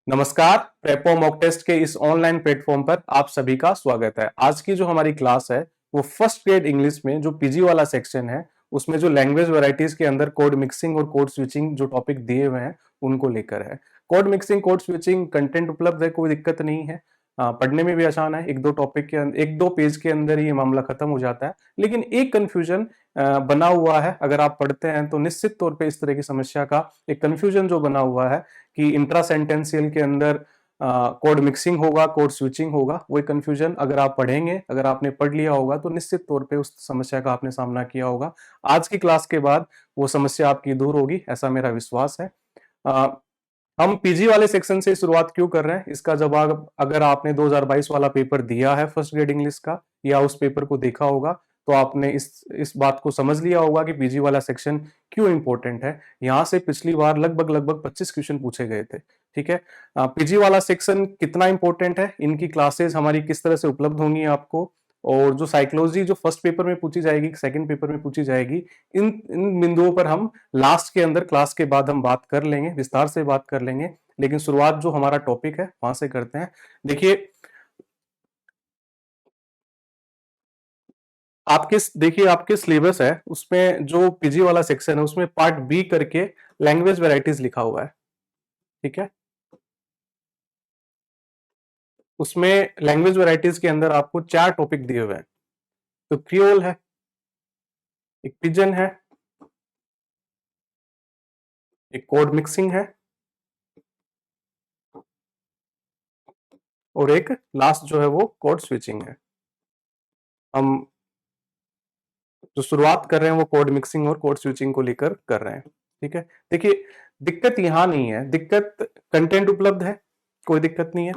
नमस्कार। प्रेपो mock test के इस ऑनलाइन प्लेटफॉर्म पर आप सभी का स्वागत है। आज की जो हमारी क्लास है वो फर्स्ट ग्रेड इंग्लिश में जो पीजी वाला सेक्शन है उसमें जो लैंग्वेज वैरायटीज के अंदर कोड मिक्सिंग और कोड स्विचिंग जो टॉपिक दिए हुए हैं उनको लेकर है। Code mixing code switching content उपलब्ध है, कोई दिक्कत नहीं है। पढ़ने में भी आसान है। एक दो टॉपिक के अंदर, एक दो पेज के अंदर ये मामला खत्म हो जाता है। लेकिन एक कंफ्यूजन बना हुआ है, अगर आप पढ़ते हैं तो निश्चित तौर पे इस तरह की समस्या का एक कंफ्यूजन जो बना हुआ है कि इंट्रा सेंटेंशियल के अंदर कोड मिक्सिंग होगा, कोड स्विचिंग होगा, वो एक कंफ्यूजन अगर आप पढ़ेंगे, अगर आपने पढ़ लिया होगा तो निश्चित तौर पे उस समस्या का आपने सामना किया होगा। आज की क्लास के बाद वो समस्या आपकी दूर होगी, ऐसा मेरा विश्वास है। अ, हम पीजी वाले सेक्शन से शुरुआत क्यों कर रहे हैं, इसका जवाब अगर आपने 2022 वाला पेपर दिया है फर्स्ट ग्रेड इंग्लिश का या उस पेपर को देखा होगा तो आपने इस बात को समझ लिया होगा कि पीजी वाला सेक्शन क्यों इंपॉर्टेंट है। यहाँ से पिछली बार लगभग 25 क्वेश्चन पूछे गए थे। ठीक है, पीजी वाला सेक्शन कितना इंपॉर्टेंट है, इनकी क्लासेस हमारी किस तरह से उपलब्ध होंगी आपको, और जो साइकोलॉजी जो फर्स्ट पेपर में पूछी जाएगी, सेकंड पेपर में पूछी जाएगी, इन इन बिंदुओं पर हम लास्ट के अंदर क्लास के बाद हम बात कर लेंगे, विस्तार से बात कर लेंगे। लेकिन शुरुआत जो हमारा टॉपिक है वहां से करते हैं। देखिए आपके सिलेबस है उसमें जो पीजी वाला सेक्शन है उसमें पार्ट बी करके लैंग्वेज वैरायटीज लिखा हुआ है। ठीक है, उसमें लैंग्वेज वैरायटीज के अंदर आपको 4 टॉपिक दिए हुए हैं। तो क्रियोल है, एक पिजन है, एक कोड मिक्सिंग है, और एक लास्ट जो है वो कोड स्विचिंग है। हम जो शुरुआत कर रहे हैं वो कोड मिक्सिंग और कोड स्विचिंग को लेकर कर रहे हैं। ठीक है, देखिए दिक्कत यहां नहीं है, दिक्कत कंटेंट उपलब्ध है, कोई दिक्कत नहीं है।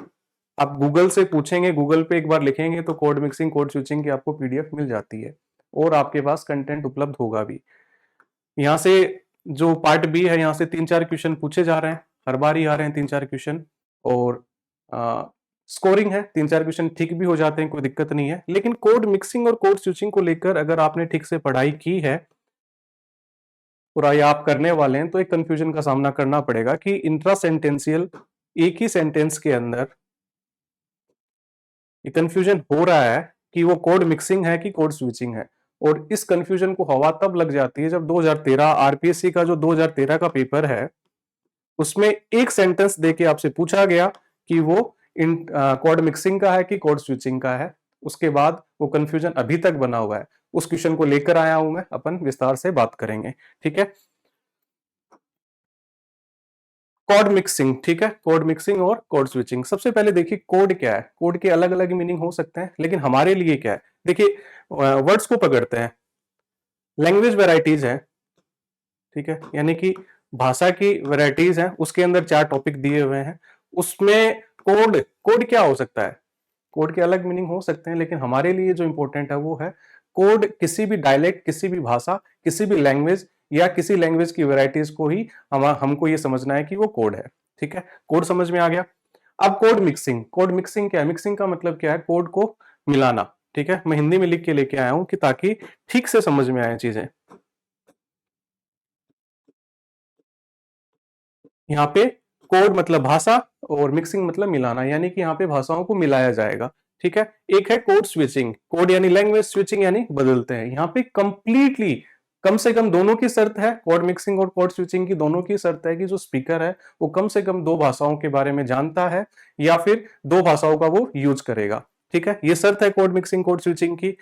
आप गूगल से पूछेंगे, गूगल पे एक बार लिखेंगे तो कोड मिक्सिंग कोड स्विचिंग की आपको पीडीएफ मिल जाती है और आपके पास कंटेंट उपलब्ध होगा भी। यहाँ से जो पार्ट बी है, यहाँ से 3-4 क्वेश्चन पूछे जा रहे हैं, हर बार ही आ रहे हैं 3-4 क्वेश्चन, और स्कोरिंग है, 3-4 क्वेश्चन ठीक भी हो जाते हैं, कोई दिक्कत नहीं है। लेकिन कोड मिक्सिंग और कोड स्विचिंग को लेकर अगर आपने ठीक से पढ़ाई की है और या आप करने वाले हैं तो एक कंफ्यूजन का सामना करना पड़ेगा कि इंट्रा सेंटेंशियल एक ही सेंटेंस के अंदर ये कंफ्यूजन हो रहा है कि वो कोड मिक्सिंग है कि कोड स्विचिंग है। और इस कंफ्यूजन को हवा तब लग जाती है जब 2013 आरपीएससी का जो 2013 का पेपर है उसमें एक सेंटेंस देके आपसे पूछा गया कि वो इन कोड मिक्सिंग का है कि कोड स्विचिंग का है। उसके बाद वो कंफ्यूजन अभी तक बना हुआ है। उस क्वेश्चन को लेकर आया हूं मैं, अपन विस्तार से बात करेंगे। ठीक है, कोड मिक्सिंग। ठीक है, कोड मिक्सिंग और कोड स्विचिंग। सबसे पहले देखिए कोड क्या है। कोड के अलग अलग मीनिंग हो सकते हैं, लेकिन हमारे लिए क्या है, देखिए वर्ड्स को पकड़ते हैं। लैंग्वेज वेराइटीज है, ठीक है, यानी कि भाषा की वेराइटीज है, उसके अंदर 4 टॉपिक दिए हुए हैं। उसमें कोड कोड क्या हो सकता है, कोड के अलग मीनिंग हो सकते हैं, लेकिन हमारे लिए जो इंपॉर्टेंट है वो है कोड किसी भी डायलेक्ट, किसी भी भाषा, किसी भी लैंग्वेज या किसी लैंग्वेज की वेराइटीज को ही हमको ये समझना है कि वो कोड है। ठीक है, कोड समझ में आ गया। अब कोड मिक्सिंग। कोड मिक्सिंग क्या है, मिक्सिंग का मतलब क्या है, कोड को मिलाना। ठीक है, मैं हिंदी में लिख के लेके आया हूं कि ताकि ठीक से समझ में आए चीजें। यहाँ पे कोड मतलब भाषा और मिक्सिंग मतलब मिलाना, यानी कि यहाँ पे भाषाओं को मिलाया जाएगा। ठीक है, एक है कोड स्विचिंग। कोड यानी लैंग्वेज, स्विचिंग यानी बदलते हैं। यहाँ पे कंप्लीटली कम से कम दोनों की शर्त है, कोड मिक्सिंग और कोड स्विचिंग की दोनों की शर्त है कि जो स्पीकर है वो कम से कम 2 भाषाओं के बारे में जानता है या फिर 2 भाषाओं का वो यूज करेगा। ठीक है, ये शर्त है कोड मिक्सिंग कोड स्विचिंग की।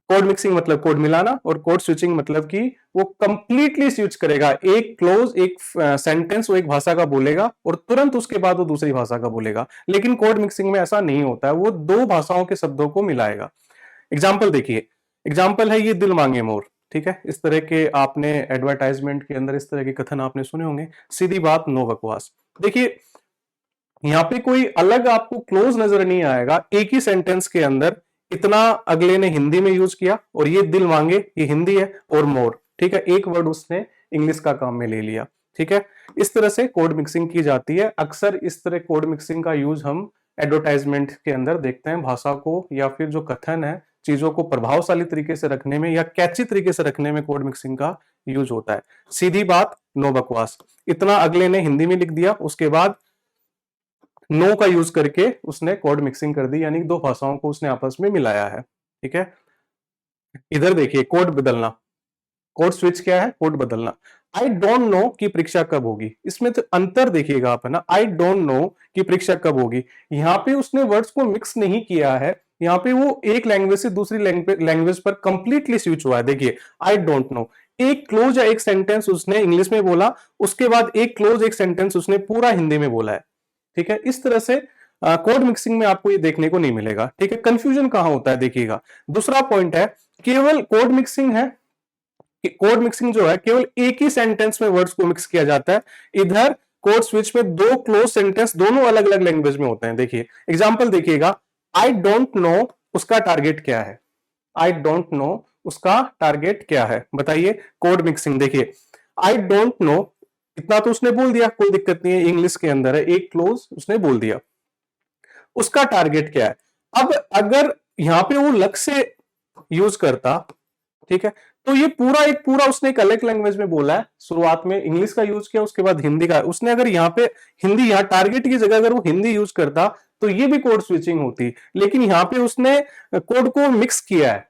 कोड मिक्सिंग मतलब कोड मिलाना, और कोड स्विचिंग मतलब कि वो कंप्लीटली स्विच करेगा। एक क्लोज, एक सेंटेंस वो एक भाषा का बोलेगा और तुरंत उसके बाद वो दूसरी भाषा का बोलेगा। लेकिन कोड मिक्सिंग में ऐसा नहीं होता है, वो 2 भाषाओं के शब्दों को मिलाएगा। एग्जाम्पल देखिए, एग्जाम्पल है ये दिल मांगे मोर। ठीक है, इस तरह के आपने एडवर्टाइजमेंट के अंदर इस तरह के कथन आपने सुने होंगे, सीधी बात नो बकवास। देखिए यहाँ पे कोई अलग आपको क्लोज नजर नहीं आएगा, एक ही सेंटेंस के अंदर इतना अगले ने हिंदी में यूज किया, और ये दिल मांगे ये हिंदी है, और मोर, ठीक है, एक वर्ड उसने इंग्लिश का काम में ले लिया। ठीक है, इस तरह से कोड मिक्सिंग की जाती है। अक्सर इस तरह कोड मिक्सिंग का यूज हम एडवर्टाइजमेंट के अंदर देखते हैं। भाषा को या फिर जो कथन है, चीजों को प्रभावशाली तरीके से रखने में या कैची तरीके से रखने में कोड मिक्सिंग का यूज होता है। सीधी बात नो बकवास, इतना अगले ने हिंदी में लिख दिया, उसके बाद नो का यूज करके उसने कोड मिक्सिंग कर दी, यानी दो भाषाओं को उसने आपस में मिलाया है। ठीक है, इधर देखिए कोड बदलना, कोड स्विच क्या है, कोड बदलना। आई डोंट नो कि परीक्षा कब होगी, इसमें तो अंतर देखिएगा आप, है ना। आई डोंट नो कि परीक्षा कब होगी, यहाँ पे उसने वर्ड्स को मिक्स नहीं किया है, यहाँ पे वो एक लैंग्वेज से दूसरी लैंग्वेज पर कंप्लीटली स्विच हुआ है। देखिए आई डोंट नो, एक क्लोज या एक सेंटेंस उसने इंग्लिश में बोला, उसके बाद एक क्लोज एक सेंटेंस उसने पूरा हिंदी में बोला है। ठीक है, इस तरह से कोड मिक्सिंग में आपको ये देखने को नहीं मिलेगा। ठीक है, कंफ्यूजन कहां होता है देखिएगा। दूसरा पॉइंट है, केवल कोड मिक्सिंग है, कोड मिक्सिंग जो है केवल एक ही सेंटेंस में वर्ड्स को मिक्स किया जाता है। इधर कोड स्विच में दो क्लोज सेंटेंस दोनों अलग अलग लैंग्वेज में होते हैं। देखिए एग्जांपल देखिएगा, आई डोंट नो उसका टारगेट क्या है, आई डोंट नो उसका टारगेट क्या है, बताइए। कोड मिक्सिंग देखिए, आई डोंट नो इतना तो उसने बोल दिया, कोई दिक्कत नहीं है, इंग्लिश के अंदर है, एक क्लोज उसने बोल दिया। उसका टारगेट क्या है, अब अगर यहां पे वो लक्ष्य से यूज करता, ठीक है, तो ये पूरा एक पूरा उसने एक अलग लैंग्वेज में बोला है, शुरुआत में इंग्लिश का यूज किया, उसके बाद हिंदी का। उसने अगर यहाँ पे हिंदी, यहाँ टारगेट की जगह अगर वो हिंदी यूज करता तो ये भी कोड स्विचिंग होती, लेकिन यहाँ पे उसने कोड को मिक्स किया है।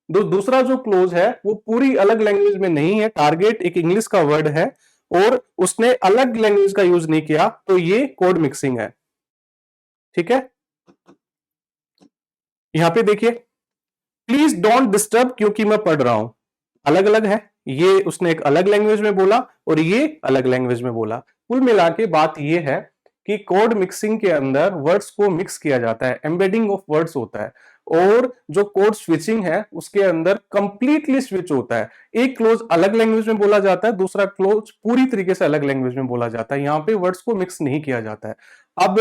दूसरा जो क्लोज है वो पूरी अलग लैंग्वेज में नहीं है, टारगेट एक इंग्लिश का वर्ड है और उसने अलग लैंग्वेज का यूज नहीं किया, तो ये कोड मिक्सिंग है। ठीक है, यहां पे देखिए, प्लीज डोंट डिस्टर्ब क्योंकि मैं पढ़ रहा हूं, अलग अलग है, ये उसने एक अलग लैंग्वेज में बोला और ये अलग लैंग्वेज में बोला। कुल मिला के बात ये है कि कोड मिक्सिंग के अंदर वर्ड्स को मिक्स किया जाता है, एम्बेडिंग ऑफ वर्ड्स होता है, और जो कोड स्विचिंग है उसके अंदर कंप्लीटली स्विच होता है। एक क्लोज अलग लैंग्वेज में बोला जाता है, दूसरा क्लोज पूरी तरीके से अलग लैंग्वेज में बोला जाता है, यहाँ पे वर्ड्स को मिक्स नहीं किया जाता है। अब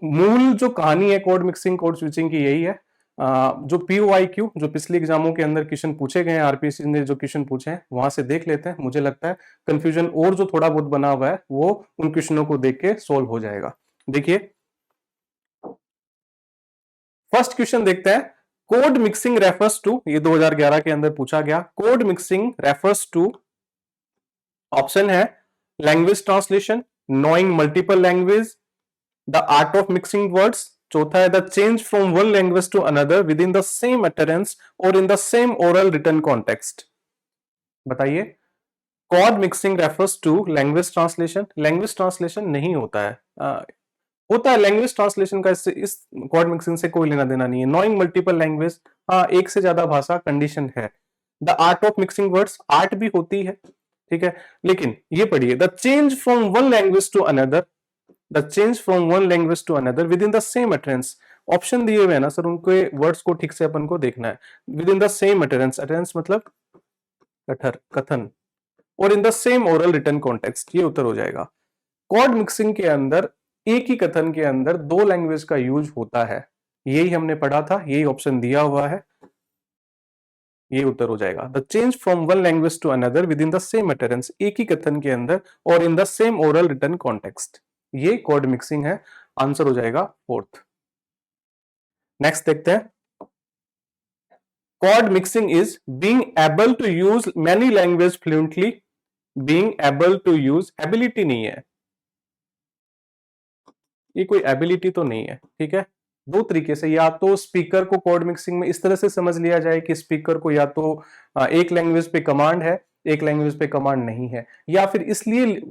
मूल जो कहानी है कोड मिक्सिंग कोड स्विचिंग की यही है। जो POIQ जो पिछले एग्जामों के अंदर क्वेश्चन पूछे गए हैं, RPSC ने जो क्वेश्चन पूछे हैं वहां से देख लेते हैं, मुझे लगता है कंफ्यूजन और जो थोड़ा बहुत बना हुआ है वो उन क्वेश्चनों को देख के सोल्व हो जाएगा। देखिए फर्स्ट क्वेश्चन देखते हैं, कोड मिक्सिंग रेफर्स टू, ये 2011 के अंदर पूछा गया, code mixing refers to, option है language translation, knowing multiple language, the art of mixing words, चौथा है the change from one language to another within the same utterance और in the same oral written context. बताइए, code mixing refers to language translation, language translation नहीं होता है, होता है language translation का, इससे इस कोड मिक्सिंग से कोई लेना देना नहीं है। नोइंग मल्टीपल लैंग्वेज, हाँ एक से ज्यादा भाषा कंडीशन है। The art of mixing words, art भी होती है, ठीक है, लेकिन ये पढ़िए, the change from one language to another, the change from one language to another within the same utterance. Option दिए हुए हैं ना सर, उनके वर्ड्स को ठीक से अपन को देखना है। With in the same utterance, utterance मतलब कठर कथन, और in the same oral written context, ये उत्तर हो जाएगा। कोड मिक्सिंग के अंदर एक ही कथन के अंदर दो लैंग्वेज का यूज होता है, यही हमने पढ़ा था, यही ऑप्शन दिया हुआ है, ये उत्तर हो जाएगा। The change from one language to another within the same utterance, एक ही कथन के अंदर और in the same oral written context, ये कोड मिक्सिंग है। आंसर हो जाएगा फोर्थ। नेक्स्ट देखते हैं, code mixing is being able to use many language fluently, being able to use, ability नहीं है, ये कोई एबिलिटी तो नहीं है। ठीक है, दो तरीके से, या तो स्पीकर को कोड मिक्सिंग में इस तरह से समझ लिया जाए कि स्पीकर को या तो एक लैंग्वेज पे कमांड है, एक लैंग्वेज पे कमांड नहीं है, या फिर इसलिए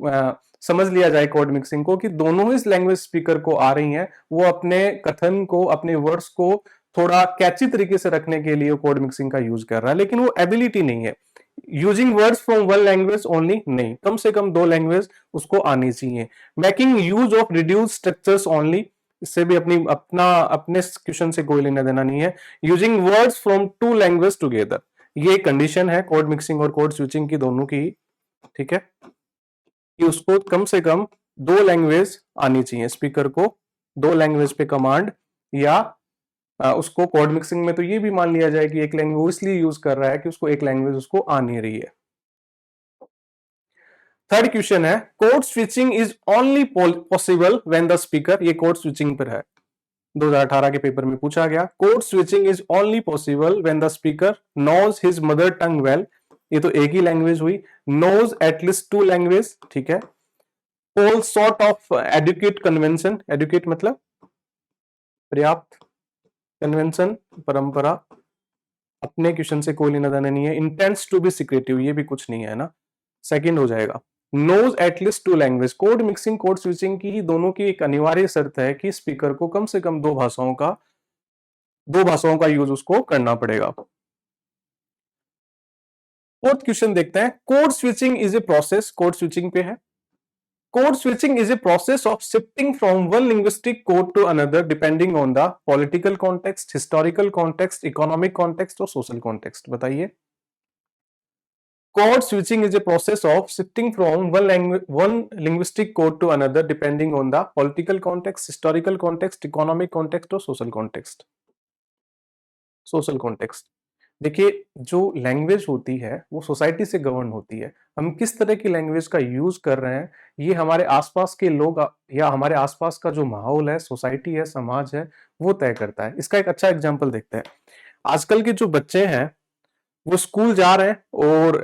समझ लिया जाए कोड मिक्सिंग को कि दोनों ही लैंग्वेज स्पीकर को आ रही हैं, वो अपने कथन को, अपने वर्ड्स को थोड़ा कैची तरीके से रखने के लिए कोड मिक्सिंग का यूज कर रहा है, लेकिन वो एबिलिटी नहीं है। Using words from one language only नहीं, कम से कम दो लैंग्वेज उसको आनी चाहिए। Making use of reduce structures only, इससे भी अपने क्वेश्चन से कोई लेना देना नहीं है। Using words from to language together, ये कंडीशन है कोड मिक्सिंग और कोड स्विचिंग की दोनों की, ठीक है, कि उसको कम से कम दो लैंग्वेज आनी चाहिए, स्पीकर को दो लैंग्वेज पे कमांड, या उसको कोड मिक्सिंग में तो ये भी मान लिया जाए कि एक लैंग्वेज वो इसलिए यूज कर रहा है कि उसको एक लैंग्वेज उसको आ नहीं रही है। थर्ड क्वेश्चन है, code switching is only possible when the speaker, ये कोड स्विचिंग पर है, 2018 के पेपर में पूछा गया। Code switching is only possible when the speaker knows his mother tongue well, ये तो एक ही लैंग्वेज हुई, नोज एटलीस्ट टू लैंग्वेज, ठीक है, fall short of adequate convention, adequate मतलब पर्याप्त, कन्वेंशन परंपरा, अपने क्वेश्चन से कोई लेना देना नहीं है, इंटेंस टू बी सिक्रेटिव, ये भी कुछ नहीं है ना, सेकंड हो जाएगा। Knows at least two language, code mixing code switching की दोनों की एक अनिवार्य शर्त है कि स्पीकर को कम से कम दो भाषाओं का यूज उसको करना पड़ेगा। फोर्थ क्वेश्चन देखते हैं, code switching is a process, code switching पे है। Code switching is a process of shifting from one linguistic code to another depending on the political context, historical context, economic context और social context। बताइए। Code switching is a process of shifting from one linguistic code to another depending on the political context, historical context, economic context और social context। Social context। देखिए, जो language होती है वो society से govern होती है। हम किस तरह की लैंग्वेज का यूज कर रहे हैं, ये हमारे आसपास के लोग या हमारे आसपास का जो माहौल है, सोसाइटी है, समाज है, वो तय करता है। इसका एक अच्छा एग्जांपल देखते हैं। आजकल के जो बच्चे हैं वो स्कूल जा रहे हैं और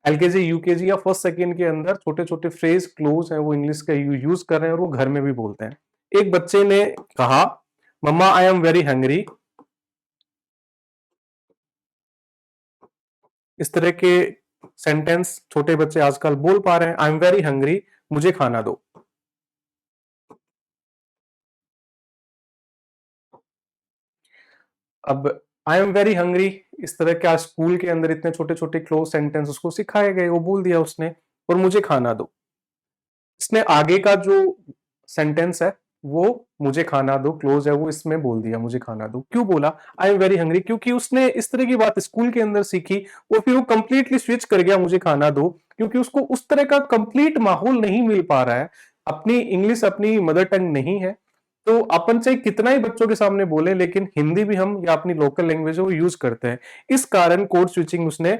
एलकेजी, यूकेजी या फर्स्ट सेकेंड के अंदर छोटे छोटे फ्रेज, क्लोज है वो इंग्लिश का यूज कर रहे हैं और वो घर में भी बोलते हैं। एक बच्चे ने कहा, मम्मा आई एम वेरी हंग्री। इस तरह के सेंटेंस छोटे बच्चे आजकल बोल पा रहे हैं। आई एम वेरी हंग्री, मुझे खाना दो। अब आई एम वेरी हंग्री इस तरह का स्कूल के अंदर इतने छोटे छोटे क्लोज सेंटेंस उसको सिखाए गए, वो बोल दिया उसने, और मुझे खाना दो। इसने आगे का जो सेंटेंस है वो मुझे खाना दो क्लोज है, वो इसमें बोल दिया मुझे खाना दो। क्यों बोला आई एम वेरी हंग्री? क्योंकि उसने इस तरह की बात स्कूल के अंदर सीखी और फिर वो कंप्लीटली स्विच कर गया मुझे खाना दो, क्योंकि उसको उस तरह का कंप्लीट माहौल नहीं मिल पा रहा है। अपनी इंग्लिश अपनी मदर टंग नहीं है, तो अपन चाहे कितना ही बच्चों के सामने बोले, लेकिन हिंदी भी हम या अपनी लोकल लैंग्वेज वो यूज करते हैं। इस कारण कोड स्विचिंग उसने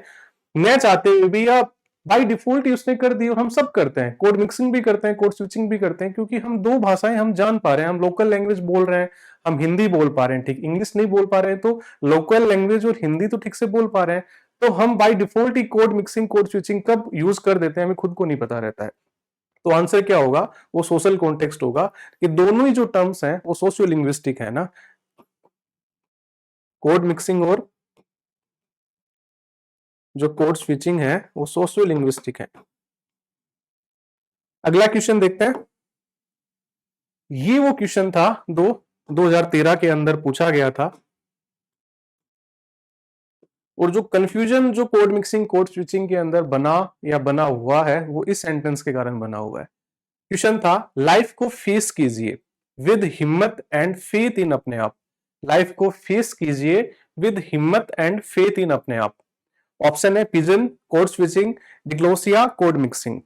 न चाहते हुए भी या बाय डिफॉल्ट ही उसने कर दी, और हम सब करते हैं, कोड मिक्सिंग भी करते हैं, कोड स्विचिंग भी करते हैं, क्योंकि हम दो भाषाएं हम जान पा रहे हैं। हम लोकल लैंग्वेज बोल रहे हैं, हम हिंदी बोल पा रहे हैं, ठीक, इंग्लिश नहीं बोल पा रहे हैं तो लोकल लैंग्वेज और हिंदी तो ठीक से बोल पा रहे हैं, तो हम by default he code mixing code switching कब यूज कर देते हैं हमें खुद को नहीं पता रहता है। तो आंसर क्या होगा? वो सोशल कॉन्टेक्स्ट होगा कि दोनों ही जो टर्म्स हैं वो सोशियो लिंग्विस्टिक है ना, कोड मिक्सिंग और जो कोड स्विचिंग है वो सोशियो लिंग्विस्टिक है। अगला क्वेश्चन देखते हैं। ये वो क्वेश्चन था 2013 के अंदर पूछा गया था, और जो कंफ्यूजन जो कोड मिक्सिंग कोड स्विचिंग के अंदर बना हुआ है वो इस सेंटेंस के कारण बना हुआ है। क्वेश्चन था, लाइफ को फेस कीजिए विद हिम्मत एंड फेथ इन अपने आप। लाइफ को फेस कीजिए विद हिम्मत एंड फेथ इन अपने आप। ऑप्शन है pidgin, code switching, diglossia, code mixing.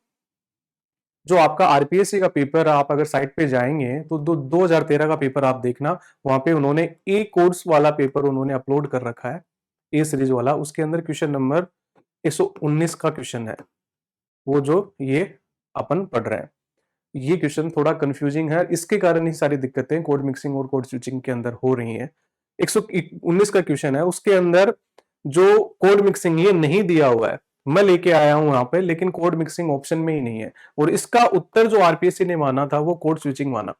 जो आपका आरपीएससी का पेपर, आप अगर साइट पे जाएंगे तो 2013 का पेपर आप देखना, वहां पे उन्होंने ए कोर्स वाला पेपर उन्होंने अपलोड कर रखा है, ए सीरीज वाला। उसके अंदर क्वेश्चन नंबर 119 का क्वेश्चन है, वो जो ये अपन पढ़ रहे हैं। ये क्वेश्चन थोड़ा कंफ्यूजिंग है, इसके कारण ही सारी दिक्कतें कोड मिक्सिंग और कोड स्विचिंग के अंदर हो रही हैं। 119 का क्वेश्चन है, उसके अंदर जो कोड मिक्सिंग ये नहीं दिया हुआ है, मैं लेके आया हूं यहां पे, लेकिन कोड मिक्सिंग ऑप्शन में ही नहीं है, और इसका उत्तर जो आरपीएससी ने माना था वो कोड स्विचिंग माना।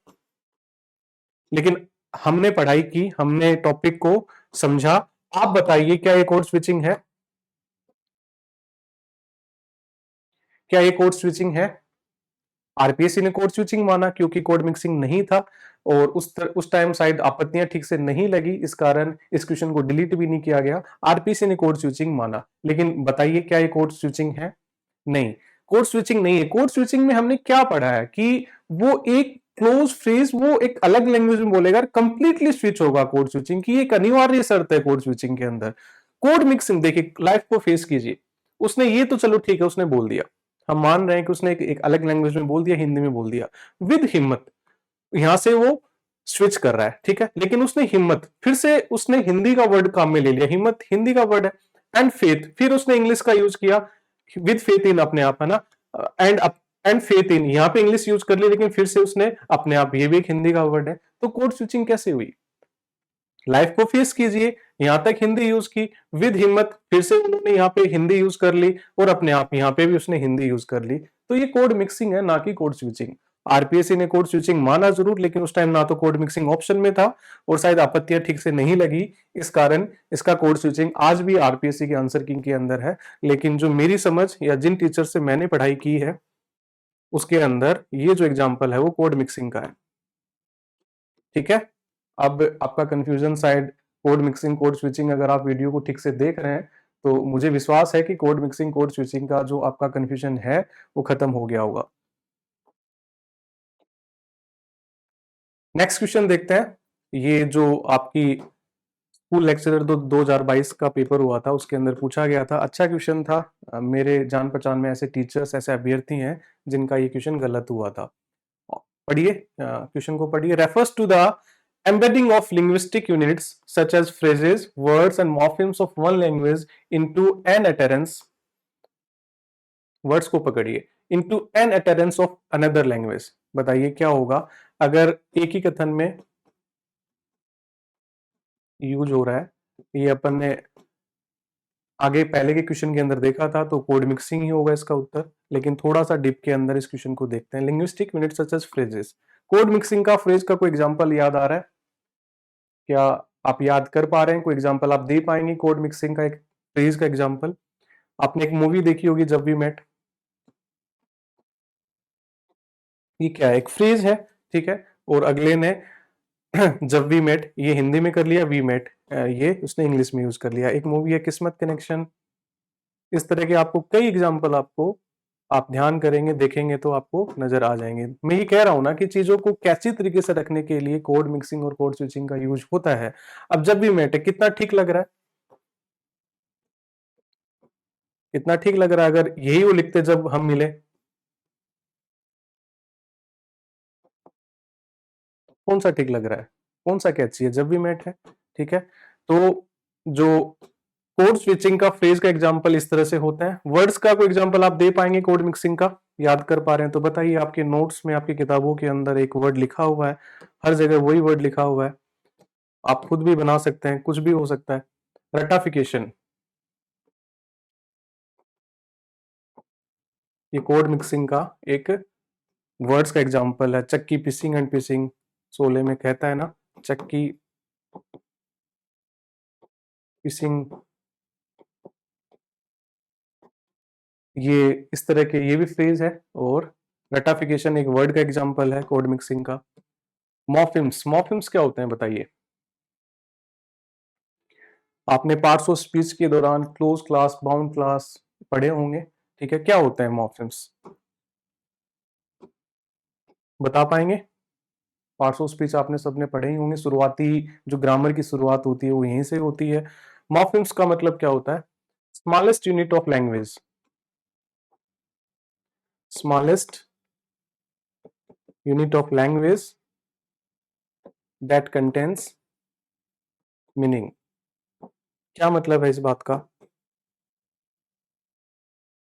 लेकिन हमने पढ़ाई की, हमने टॉपिक को समझा। आप बताइए क्या ये कोड स्विचिंग है? क्या ये कोड स्विचिंग है? आरपीएससी ने कोड स्विचिंग माना क्योंकि कोड मिक्सिंग नहीं था, और उस टाइम शायद आपत्तियां ठीक से नहीं लगी, इस कारण इस क्वेश्चन को डिलीट भी नहीं किया गया। आरपीएससी ने कोड स्विचिंग माना, लेकिन बताइए क्या ये कोड स्विचिंग है? नहीं, कोड स्विचिंग नहीं है। कोड स्विचिंग में हमने क्या पढ़ा है कि वो एक क्लोज फ्रेज वो एक अलग लैंग्वेज में बोलेगा, कंप्लीटली स्विच होगा। कोड स्विचिंग की एक अनिवार्य शर्त है कोड स्विचिंग के अंदर। कोड मिक्सिंग देखिए, लाइफ को फेस कीजिए, उसने ये तो चलो ठीक है उसने बोल दिया, हम मान रहे हैं कि उसने एक अलग लैंग्वेज में बोल दिया, हिंदी में बोल दिया विद हिम्मत, यहां से वो स्विच कर रहा है, ठीक है, लेकिन उसने हिम्मत, फिर से उसने हिंदी का वर्ड काम में ले लिया, हिम्मत हिंदी का वर्ड है, एंड फेथ, फिर उसने इंग्लिश का यूज किया विद फेथ इन अपने आप, है ना, एंड एंड फेथ इन, यहां पे इंग्लिश यूज कर ली, लेकिन फिर से उसने अपने आप, ये भी एक हिंदी का वर्ड है। तो कोड स्विचिंग कैसे हुई? लाइफ को फेस कीजिए, यहां तक हिंदी यूज की, विद हिम्मत, फिर से उन्होंने यहाँ पे हिंदी यूज कर ली, और अपने आप यहाँ पे भी उसने हिंदी यूज कर ली। तो ये कोड मिक्सिंग है, ना कि कोड स्विचिंग। आरपीएससी ने कोड स्विचिंग माना जरूर, लेकिन उस टाइम ना तो कोड मिक्सिंग ऑप्शन में था और शायद आपत्तियां ठीक से नहीं लगी, इस कारण इसका कोड स्विचिंग आज भी आरपीएससी के आंसर की के अंदर है। लेकिन जो मेरी समझ या जिन टीचर से मैंने पढ़ाई की है उसके अंदर ये जो एग्जाम्पल है वो कोड मिक्सिंग का है। ठीक है, अब आपका कंफ्यूजन शायद कोड मिक्सिंग कोड स्विचिंग, अगर आप वीडियो को ठीक से देख रहे हैं तो मुझे विश्वास है कि कोड मिक्सिंग कोड स्विचिंग का जो आपका कंफ्यूजन है वो खत्म हो गया होगा। नेक्स्ट क्वेश्चन देखते हैं। ये जो आपकी स्कूल लेक्चरर 2022 का पेपर हुआ था उसके अंदर पूछा गया था, अच्छा क्वेश्चन था। मेरे जान पहचान में ऐसे टीचर्स ऐसे अभ्यर्थी हैं जिनका ये क्वेश्चन गलत हुआ था। पढ़िए, क्वेश्चन को पढ़िए। Refers to the embedding of linguistic units such as phrases, words and morphemes of one language into an utterance, words को पकड़िए, into an utterance of another language। बताइए क्या होगा अगर एक ही कथन में यूज हो रहा है। ये अपन ने आगे पहले के क्वेश्चन के अंदर देखा था, तो कोड मिक्सिंग ही होगा इसका उत्तर। लेकिन थोड़ा सा डिप के अंदर इस क्वेश्चन को देखते हैं। Linguistic unit such as phrases, code mixing का फ्रेज का कोई एग्जांपल याद आ रहा है क्या? आप याद कर पा रहे हैं? कोई एग्जांपल आप दे पाएंगे कोड मिक्सिंग का, एक फ्रेज का एग्जांपल? आपने एक मूवी देखी होगी जब वी मेट, ये क्या है? एक फ्रेज है, ठीक है। और अगले ने जब वी मेट ये हिंदी में कर लिया, वी मेट ये उसने इंग्लिश में यूज कर लिया। एक मूवी है किस्मत कनेक्शन। इस तरह के आपको कई एग्जाम्पल आपको आप ध्यान करेंगे देखेंगे तो आपको नजर आ जाएंगे। मैं ये कह रहा हूं ना कि चीजों को कैसी तरीके से रखने के लिए कोड मिक्सिंग और कोड स्विचिंग का यूज होता है। अब जब भी मेट है कितना ठीक लग रहा है, कितना ठीक लग रहा है अगर यही वो लिखते जब हम मिले। कौन सा ठीक लग रहा है, कौन सा कैची है? जब भी मेट है, ठीक है। तो जो कोड स्विचिंग का फ्रेज का एग्जांपल इस तरह से होता है। वर्ड्स का कोई एग्जांपल आप दे पाएंगे कोड मिक्सिंग का? याद कर पा रहे हैं तो बताइए। आपके नोट्स में आपकी किताबों के अंदर एक वर्ड लिखा हुआ है, हर जगह वही वर्ड लिखा हुआ है। आप खुद भी बना सकते हैं, कुछ भी हो सकता है। रटाफिकेशन, ये कोड मिक्सिंग का एक वर्ड्स का एग्जांपल है। चक्की पिसिंग एंड पिसिंग, शोले में कहता है ना, चक्की पिसिंग, ये इस तरह के ये भी फ्रेज है। और रटाफिकेशन एक वर्ड का एग्जांपल है कोड मिक्सिंग का। मॉर्फिम्स, मॉर्फिम्स क्या होते हैं बताइए? आपने पार्ट्स ऑफ स्पीच के दौरान क्लोज क्लास बाउंड क्लास पढ़े होंगे, ठीक है। क्या होते हैं मॉर्फिम्स, बता पाएंगे? पार्ट्स ऑफ स्पीच आपने सबने पढ़े ही होंगे। शुरुआती जो ग्रामर की शुरुआत होती है वो यहीं से होती है। मॉर्फिम्स का मतलब क्या होता है? Smallest unit of language, smallest unit of language that contains meaning. क्या मतलब है इस बात का?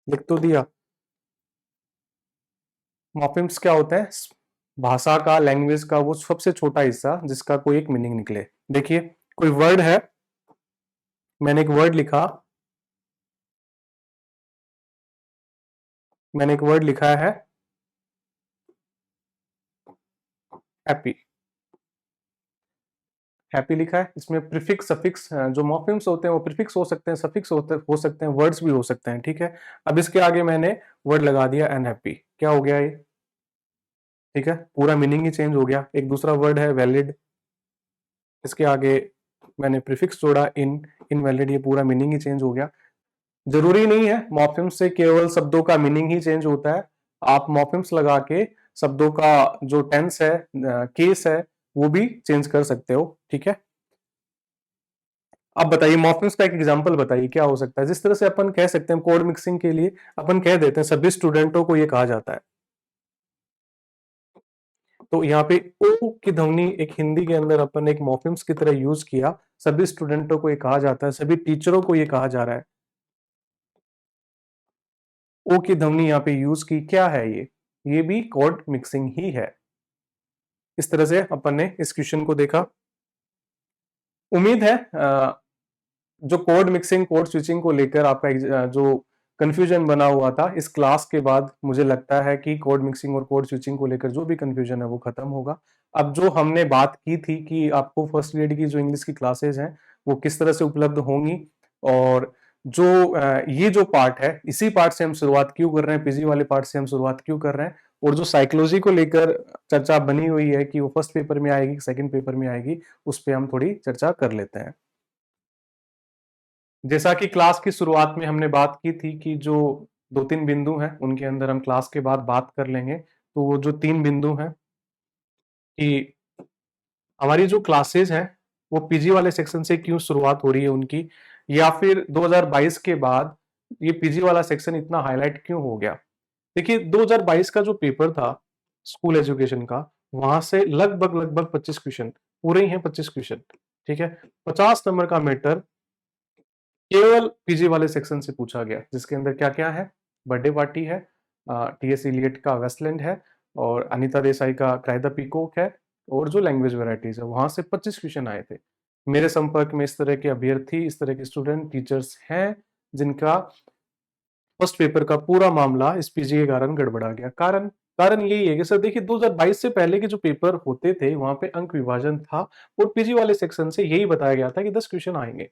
लिख तो दिया। मॉर्फिम्स क्या होता है? भाषा का, लैंग्वेज का वो सबसे छोटा हिस्सा जिसका कोई एक मीनिंग निकले। देखिए कोई वर्ड है, मैंने एक वर्ड लिखा, मैंने एक वर्ड लिखा है हैप्पी, हैप्पी लिखा है। इसमें प्रीफिक्स सफिक्स जो मॉर्फिम्स होते हैं वो प्रीफिक्स हो सकते हैं, सफिक्स हो सकते हैं, वर्ड्स भी हो सकते हैं, ठीक है। अब इसके आगे मैंने वर्ड लगा दिया अनहैप्पी, क्या हो गया ये? ठीक है, पूरा मीनिंग ही चेंज हो गया। एक दूसरा वर्ड है वैलिड, इसके आगे मैंने प्रीफिक्स जोड़ा इन, इनवैलिड, ये पूरा मीनिंग ही चेंज हो गया। जरूरी नहीं है मॉर्फिम्स से केवल शब्दों का मीनिंग ही चेंज होता है। आप मॉर्फिम्स लगा के शब्दों का जो टेंस है, केस है, वो भी चेंज कर सकते हो, ठीक है। अब बताइए मॉर्फिम्स का एक एग्जांपल बताइए क्या हो सकता है जिस तरह से अपन कह सकते हैं कोड मिक्सिंग के लिए अपन कह देते हैं सभी स्टूडेंटों को ये कहा जाता है। तो यहाँ पे ओ की ध्वनि एक हिंदी के अंदर अपन एक मॉर्फिम्स की तरह यूज किया, सभी स्टूडेंटों को ये कहा जाता है, सभी टीचरों को ये कहा जा रहा है। ओ की ध्वनि यहाँ पे यूज की, क्या है ये भी कोड मिक्सिंग ही है। इस तरह से अपन ने इस क्वेश्चन को देखा। उम्मीद है जो कोड मिक्सिंग कोड स्विचिंग को लेकर आपका जो कंफ्यूजन बना हुआ था। इस क्लास के बाद मुझे लगता है कि कोड मिक्सिंग और कोड स्विचिंग को लेकर जो भी कंफ्यूजन है वो खत्म होगा। अब जो हमने बात की थी कि आपको फर्स्ट ग्रेड की जो इंग्लिश की क्लासेस हैं वो किस तरह से उपलब्ध होंगी, और जो ये जो पार्ट है इसी पार्ट से हम शुरुआत क्यों कर रहे हैं, पीजी वाले पार्ट से हम शुरुआत क्यों कर रहे हैं, और जो साइकोलॉजी को लेकर चर्चा बनी हुई है कि वो फर्स्ट पेपर में आएगी, सेकंड पेपर में आएगी, उस पर हम थोड़ी चर्चा कर लेते हैं। जैसा कि क्लास की शुरुआत में हमने बात की थी कि जो 2-3 बिंदु हैं उनके अंदर हम क्लास के बाद बात कर लेंगे। तो वो जो 3 बिंदु हैं कि हमारी जो क्लासेस हैं वो पीजी वाले सेक्शन से क्यों शुरुआत हो रही है उनकी, या फिर 2022 के बाद ये पीजी वाला सेक्शन इतना हाईलाइट क्यों हो गया। देखिए 2022 का जो पेपर था स्कूल एजुकेशन का, वहां से लगभग 25 क्वेश्चन, पूरे ही हैं 25 क्वेश्चन, ठीक है। 50 नंबर का मैटर केवल पीजी वाले सेक्शन से पूछा गया, जिसके अंदर क्या क्या है, बर्थडे पार्टी है, टीएस इलियट का वेस्टलैंड है, और अनीता देसाई का क्राई द पीकॉक है, और जो लैंग्वेज वेराइटीज है वहां से 25 क्वेश्चन आए थे। मेरे संपर्क में इस तरह के अभ्यर्थी, इस तरह के स्टूडेंट, टीचर्स हैं जिनका फर्स्ट पेपर का पूरा मामला इस पीजी के कारण गड़बड़ा गया। कारण कारण यही है कि सर देखिए 2022 से पहले के जो पेपर होते थे वहां पे अंक विभाजन था, और पीजी वाले सेक्शन से यही बताया गया था कि 10 क्वेश्चन आएंगे।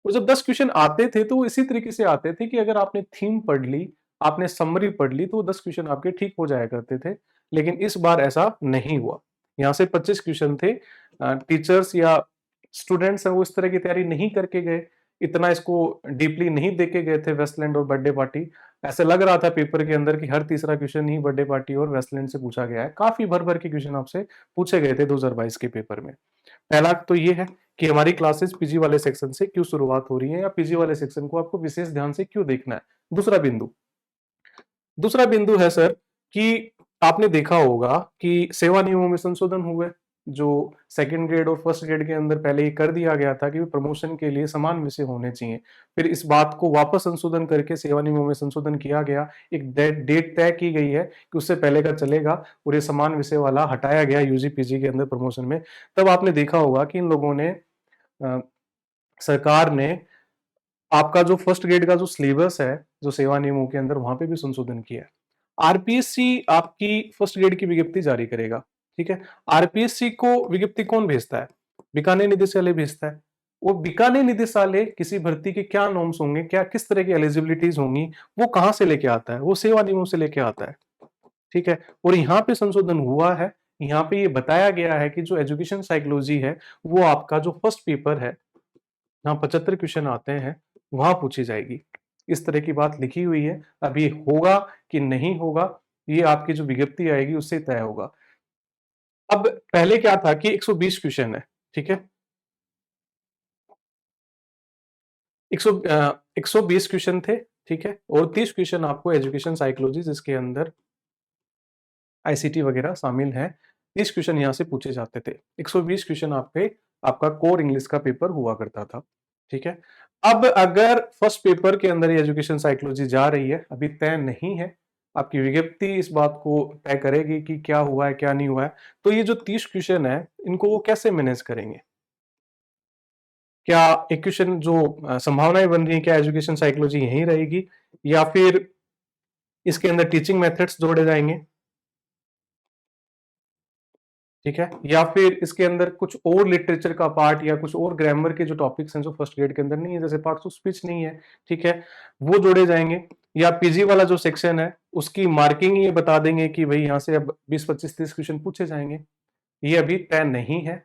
और जब 10 क्वेश्चन आते थे तो वो इसी तरीके से आते थे कि अगर आपने थीम पढ़ ली, आपने समरी पढ़ ली, तो वो 10 क्वेश्चन आपके ठीक हो जाया करते थे। लेकिन इस बार ऐसा नहीं हुआ। यहाँ से 25 क्वेश्चन थे। टीचर्स या स्टूडेंट्स हैं वो इस तरह की तैयारी नहीं करके गए, इतना इसको डीपली नहीं देके गए थे वेस्टलैंड और बर्थडे पार्टी। ऐसे लग रहा था पेपर के अंदर कि हर तीसरा क्वेश्चन ही बर्थडे पार्टी और वेस्टलैंड से पूछा गया है। काफी भर-भर के क्वेश्चन आपसे पूछे गए थे 2022 के पेपर में। पहला तो ये है कि हमारी क्लासेस पीजी वाले सेक्शन से क्यों शुरुआत हो रही है, या पीजी वाले सेक्शन को आपको विशेष ध्यान से क्यों देखना है। दूसरा बिंदु दूसरा बिंदु है सर कि आपने देखा होगा कि सेवा नियमों में संशोधन हुए, जो सेकंड ग्रेड और फर्स्ट ग्रेड के अंदर पहले ही कर दिया गया था कि प्रमोशन के लिए समान विषय होने चाहिए। फिर इस बात को वापस संशोधन करके सेवा नियमों में संशोधन किया गया। एक डेट तय की गई है कि उससे पहले का चलेगा, और ये समान विषय वाला हटाया गया यूजी पीजी के अंदर प्रमोशन में। तब आपने देखा होगा कि इन लोगों ने अ, सरकार ने आपका जो फर्स्ट ग्रेड का जो सिलेबस है, जो सेवा नियमों के अंदर, वहां पे भी संशोधन किया है। आरपीएससी आपकी फर्स्ट ग्रेड की विज्ञप्ति जारी करेगा, ठीक है। आरपीएससी को विज्ञप्ति कौन भेजता है? बीकानेर निदेशालय भेजता है। वो बीकानेर निदेशालय किसी भर्ती के क्या नॉर्म्स होंगे, क्या किस तरह की एलिजिबिलिटीज होंगी, वो कहां से लेके आता है? वो सेवा नियमों से लेके आता है, ठीक है। और यहाँ पे संशोधन हुआ है। यहाँ पे ये बताया गया है कि जो एजुकेशन साइकोलॉजी है वो आपका जो फर्स्ट पेपर है, जहाँ 75 क्वेश्चन आते हैं, वहां पूछी जाएगी। इस तरह की बात लिखी हुई है। अब ये होगा कि नहीं होगा, ये आपकी जो विज्ञप्ति आएगी उससे तय होगा। अब पहले क्या था कि 120 क्वेश्चन है, ठीक है। 120 क्वेश्चन थे, ठीक है, और 30 क्वेश्चन आपको एजुकेशन साइकोलॉजी, जिसके अंदर आईसीटी वगैरह शामिल है, 30 क्वेश्चन यहाँ से पूछे जाते थे। 120 क्वेश्चन आपका कोर इंग्लिश का पेपर हुआ करता था, ठीक है। अब अगर फर्स्ट पेपर के अंदर ये एजुकेशन साइकोलॉजी जा रही है, अभी तय नहीं है, आपकी विज्ञप्ति इस बात को तय करेगी कि क्या हुआ है क्या नहीं हुआ है। तो ये जो 30 क्वेश्चन है इनको वो कैसे मैनेज करेंगे? क्या एक क्वेश्चन जो संभावनाएं बन रही है, क्या एजुकेशन साइकोलॉजी यहीं रहेगी, या फिर इसके अंदर टीचिंग मेथड्स जोड़े जाएंगे, ठीक है, या फिर इसके अंदर कुछ और लिटरेचर का पार्ट या कुछ और ग्रामर के जो टॉपिक्स हैं जो फर्स्ट ग्रेड के अंदर नहीं है, जैसे पार्ट्स ऑफ स्पीच नहीं है, ठीक है, वो जोड़े जाएंगे। या पीजी वाला जो सेक्शन है उसकी मार्किंग ये बता देंगे कि भाई यहाँ से अब 20-25-30 क्वेश्चन पूछे जाएंगे। ये अभी तय नहीं है।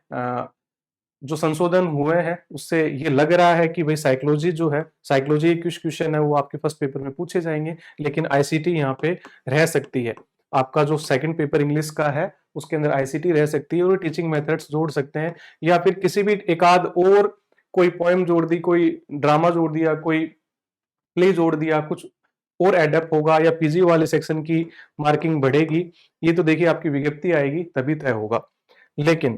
जो संशोधन हुए हैं उससे ये लग रहा है कि भाई साइकोलॉजी जो है, साइकोलॉजी के कुछ क्वेश्चन है वो आपके फर्स्ट पेपर में पूछे जाएंगे, लेकिन आईसीटी यहाँ पे रह सकती है। आपका जो सेकंड पेपर इंग्लिश का है उसके अंदर आईसीटी रह सकती है, और टीचिंग मेथड्स जोड़ सकते हैं, या फिर किसी भी एक आध और कोई पोएम जोड़ दी, कोई ड्रामा जोड़ दिया, कोई प्ले जोड़ दिया, कुछ और एडअप होगा, या पीजी वाले सेक्शन की मार्किंग बढ़ेगी। ये तो देखिए आपकी विज्ञप्ति आएगी तभी तय होगा। लेकिन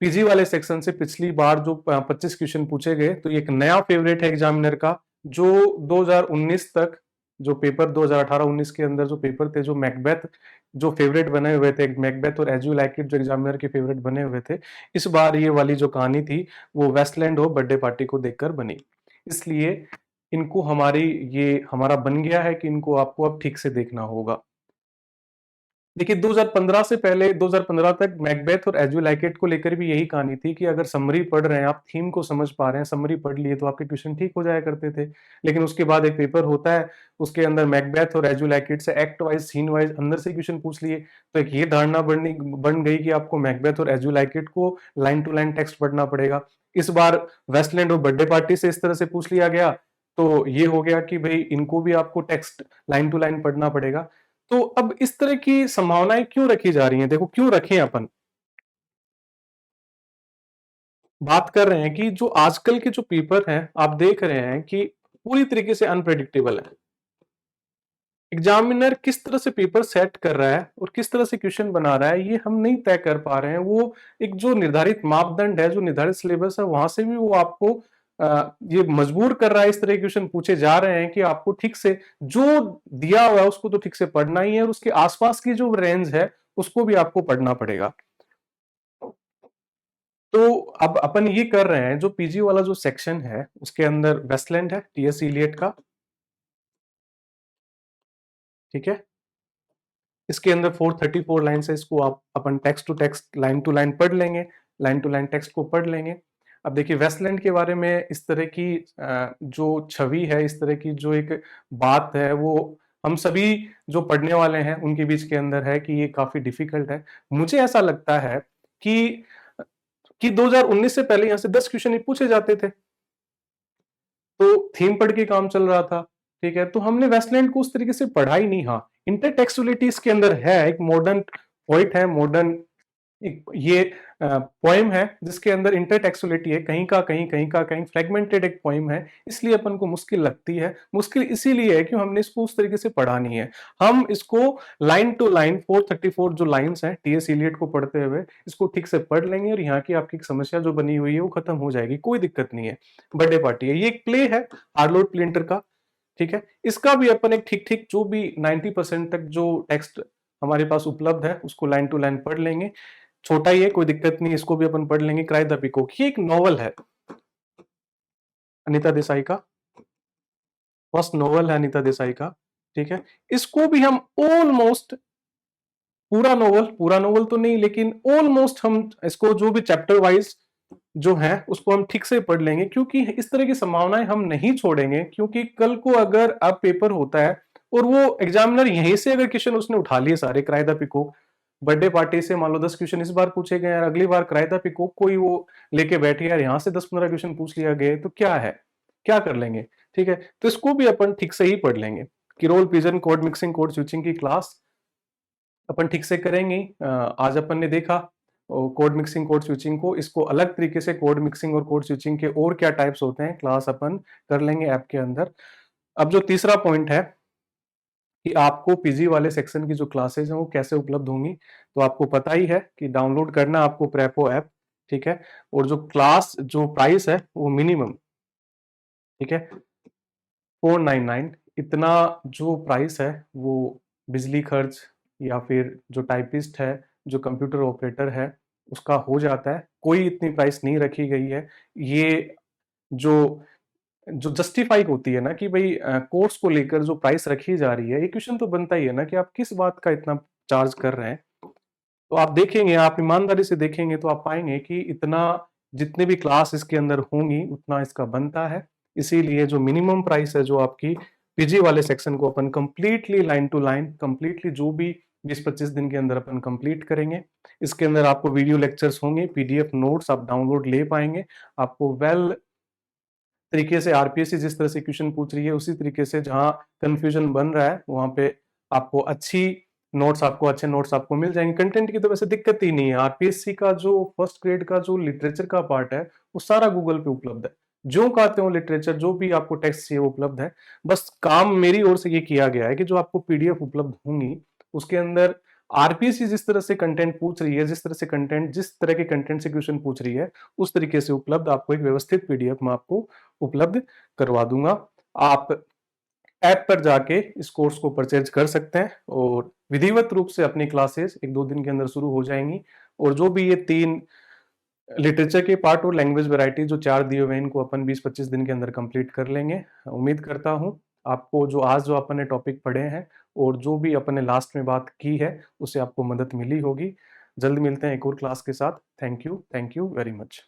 पीजी वाले सेक्शन से पिछली बार जो 25 क्वेश्चन पूछे गए, तो ये एक नया फेवरेट है एग्जामिनर का, जो 2019 तक जो पेपर 2018-19 के अंदर जो पेपर थे, जो मैकबेथ जो फेवरेट बने हुए थे, मैकबेथ और एज यू लाइक इट जो एग्जामिनर के फेवरेट बने हुए थे, इस बार ये वाली जो कहानी थी वो वेस्टलैंड और बर्थडे पार्टी को देखकर बनी। इसलिए इनको ये हमारा बन गया है कि इनको आपको अब ठीक से देखना होगा। देखिए 2015 से पहले 2015 तक मैकबेथ और एज यू लाइक इट को लेकर भी यही कहानी थी कि अगर समरी पढ़ रहे हैं, आप थीम को समझ पा रहे हैं, समरी पढ़ लिए तो आपके क्वेश्चन ठीक हो जाया करते थे। लेकिन उसके बाद एक पेपर होता है, उसके अंदर मैकबेथ और एज यू लाइक इट से एक्ट वाइज, सीन वाइज अंदर से क्वेश्चन पूछ लिए। तो एक ये धारणा बन गई कि आपको मैकबेथ और एज यू लाइक इट को लाइन टू लाइन टेक्स्ट पढ़ना पड़ेगा। इस बार वेस्टलैंड और बर्थडे पार्टी से इस तरह से पूछ लिया गया, तो ये हो गया कि भाई इनको भी आपको टेक्स्ट लाइन टू लाइन पढ़ना पड़ेगा। तो अब इस तरह की संभावनाएं क्यों रखी जा रही हैं? देखो क्यों रखें अपन, बात कर रहे हैं कि जो आजकल के जो पेपर हैं, आप देख रहे हैं कि पूरी तरीके से अनप्रेडिक्टेबल है। एग्जामिनर किस तरह से पेपर सेट कर रहा है और किस तरह से क्वेश्चन बना रहा है, ये हम नहीं तय कर पा रहे हैं। वो एक जो निर्धारित मापदंड है, जो निर्धारित सिलेबस है, वहां से भी वो आपको ये मजबूर कर रहा है। इस तरह के क्वेश्चन पूछे जा रहे हैं कि आपको ठीक से जो दिया हुआ है उसको तो ठीक से पढ़ना ही है, और उसके आसपास की जो रेंज है उसको भी आपको पढ़ना पड़ेगा। तो अब अपन ये कर रहे हैं, जो पीजी वाला जो सेक्शन है उसके अंदर वेस्टलैंड है, टीएस इलियट का, ठीक है। इसके अंदर 434 लाइन है, इसको आप अपन text to text line to line पढ़ लेंगे, लाइन टू लाइन टेक्स्ट को पढ़ लेंगे। अब देखिए वेस्टलैंड के बारे में इस तरह की जो छवि है, इस तरह की जो एक बात है, वो हम सभी जो पढ़ने वाले हैं उनके बीच के अंदर है कि ये काफी डिफिकल्ट है। मुझे ऐसा लगता है कि 2019 से पहले यहाँ से 10 क्वेश्चन ही पूछे जाते थे, तो थीम पढ़ के काम चल रहा था, ठीक है। तो हमने वेस्टलैंड को उस तरीके से पढ़ा ही नहीं। हाँ, इंटरटेक्सुअलिटी इसके अंदर है, एक मॉडर्न पोइट है, मॉडर्न एक ये पोएम है जिसके अंदर इंटरटेक्सुअलिटी है, कहीं का कहीं, कहीं का कहीं, फ्रेगमेंटेड एक पोएम है, इसलिए अपन को मुश्किल लगती है। मुश्किल इसीलिए है कि हमने इसको उस तरीके से पढ़ा नहीं है। हम इसको लाइन टू लाइन 434 जो लाइंस हैं टीएस इलियट को पढ़ते हुए इसको ठीक से पढ़ लेंगे, और यहाँ की आपकी समस्या जो बनी हुई है वो खत्म हो जाएगी, कोई दिक्कत नहीं है। बर्थडे पार्टी है, ये एक प्ले है हार्लोट प्लिंटर का, ठीक है। इसका भी अपन एक ठीक ठीक जो भी 90% तक जो टेक्स्ट हमारे पास उपलब्ध है उसको लाइन टू लाइन पढ़ लेंगे। छोटा ही है, कोई दिक्कत नहीं, इसको भी अपन पढ़ लेंगे। क्राई द पीकॉक, ये एक नॉवल है अनीता देसाई का, फर्स्ट नॉवल है अनीता देसाई का, ठीक है। इसको भी हम ऑलमोस्ट पूरा नॉवल तो नहीं, लेकिन ऑलमोस्ट हम इसको जो भी चैप्टर वाइज जो है उसको हम ठीक से पढ़ लेंगे, क्योंकि इस तरह की संभावनाएं हम नहीं छोड़ेंगे। क्योंकि कल को अगर अब पेपर होता है और वो एग्जामिनर यहीं से अगर क्वेश्चन उसने उठा लिए सारे cry the peacock, birthday party से मान लो 10 क्वेश्चन इस बार पूछे गए, अगली बार क्राई द पीकॉक कोई वो लेके बैठे यार, यहाँ से 10-15 क्वेश्चन पूछ लिया गए, तो क्या है, क्या कर लेंगे, ठीक है। तो इसको भी अपन ठीक से ही पढ़ लेंगे। किरोल pidgin code mixing code switching की क्लास अपन ठीक से करेंगे। आज अपन ने देखा कोड मिक्सिंग कोड स्विचिंग को, इसको अलग तरीके से कोड मिक्सिंग और कोड स्विचिंग के और क्या टाइप्स होते हैं क्लास अपन कर लेंगे ऐप के अंदर। अब जो तीसरा पॉइंट है कि आपको पीजी वाले सेक्शन की जो क्लासेस हैं वो कैसे उपलब्ध होंगी, तो आपको पता ही है कि डाउनलोड करना आपको प्रेपो ऐप, ठीक है। और जो क्लास जो प्राइस है वो मिनिमम, ठीक है, 499, इतना जो प्राइस है वो बिजली खर्च या फिर जो टाइपिस्ट है, जो कंप्यूटर ऑपरेटर है, उसका हो जाता है। कोई इतनी प्राइस नहीं रखी गई है। ये जो जो जस्टिफाई होती है ना कि भाई कोर्स को लेकर जो प्राइस रखी जा रही है, ये क्वेश्चन तो बनता ही है ना कि आप किस बात का इतना चार्ज कर रहे हैं। तो आप देखेंगे, आप ईमानदारी से देखेंगे तो आप पाएंगे कि इतना जितने भी क्लास इसके अंदर होंगी उतना इसका बनता है। इसीलिए जो मिनिमम प्राइस है जो आपकी पीजी वाले सेक्शन को अपन completely line to line completely जो भी 20-25 दिन के अंदर अपन कंप्लीट करेंगे। इसके अंदर आपको वीडियो लेक्चर्स होंगे, पीडीएफ नोट्स आप डाउनलोड ले पाएंगे। आपको वेल तरीके से आरपीएससी जिस तरह से क्वेश्चन पूछ रही है उसी तरीके से, जहां कंफ्यूजन बन रहा है वहां पे आपको अच्छे नोट्स आपको मिल जाएंगे। कंटेंट की तो वैसे दिक्कत ही नहीं है। आरपीएससी का जो फर्स्ट ग्रेड का जो लिटरेचर का पार्ट है वो सारा गूगल पे उपलब्ध है। जो कहते हो लिटरेचर, जो भी आपको टेक्स्ट चाहिए वो उपलब्ध है। बस काम मेरी ओर से ये किया गया है कि जो आपको पीडीएफ उपलब्ध होंगी उसके अंदर आरपीएससी जिस तरह से कंटेंट पूछ रही है, जिस तरह के कंटेंट से क्वेश्चन पूछ रही है, उस तरीके से उपलब्ध आपको एक व्यवस्थित पीडीएफ में आपको उपलब्ध करवा दूंगा। आप ऐप पर जाके इस कोर्स को परचेज कर सकते हैं और विधिवत रूप से अपनी क्लासेस 1-2 दिन के अंदर शुरू हो जाएंगी। और जो भी ये 3 लिटरेचर के पार्ट और लैंग्वेज वैरायटी जो 4 दिए हुए हैं इनको अपन 20-25 दिन के अंदर कंप्लीट कर लेंगे। उम्मीद करता हूँ आपको जो अपन ने टॉपिक पढ़े हैं और जो भी अपन ने लास्ट में बात की है उससे आपको मदद मिली होगी। जल्द मिलते हैं एक और क्लास के साथ। Thank you very much.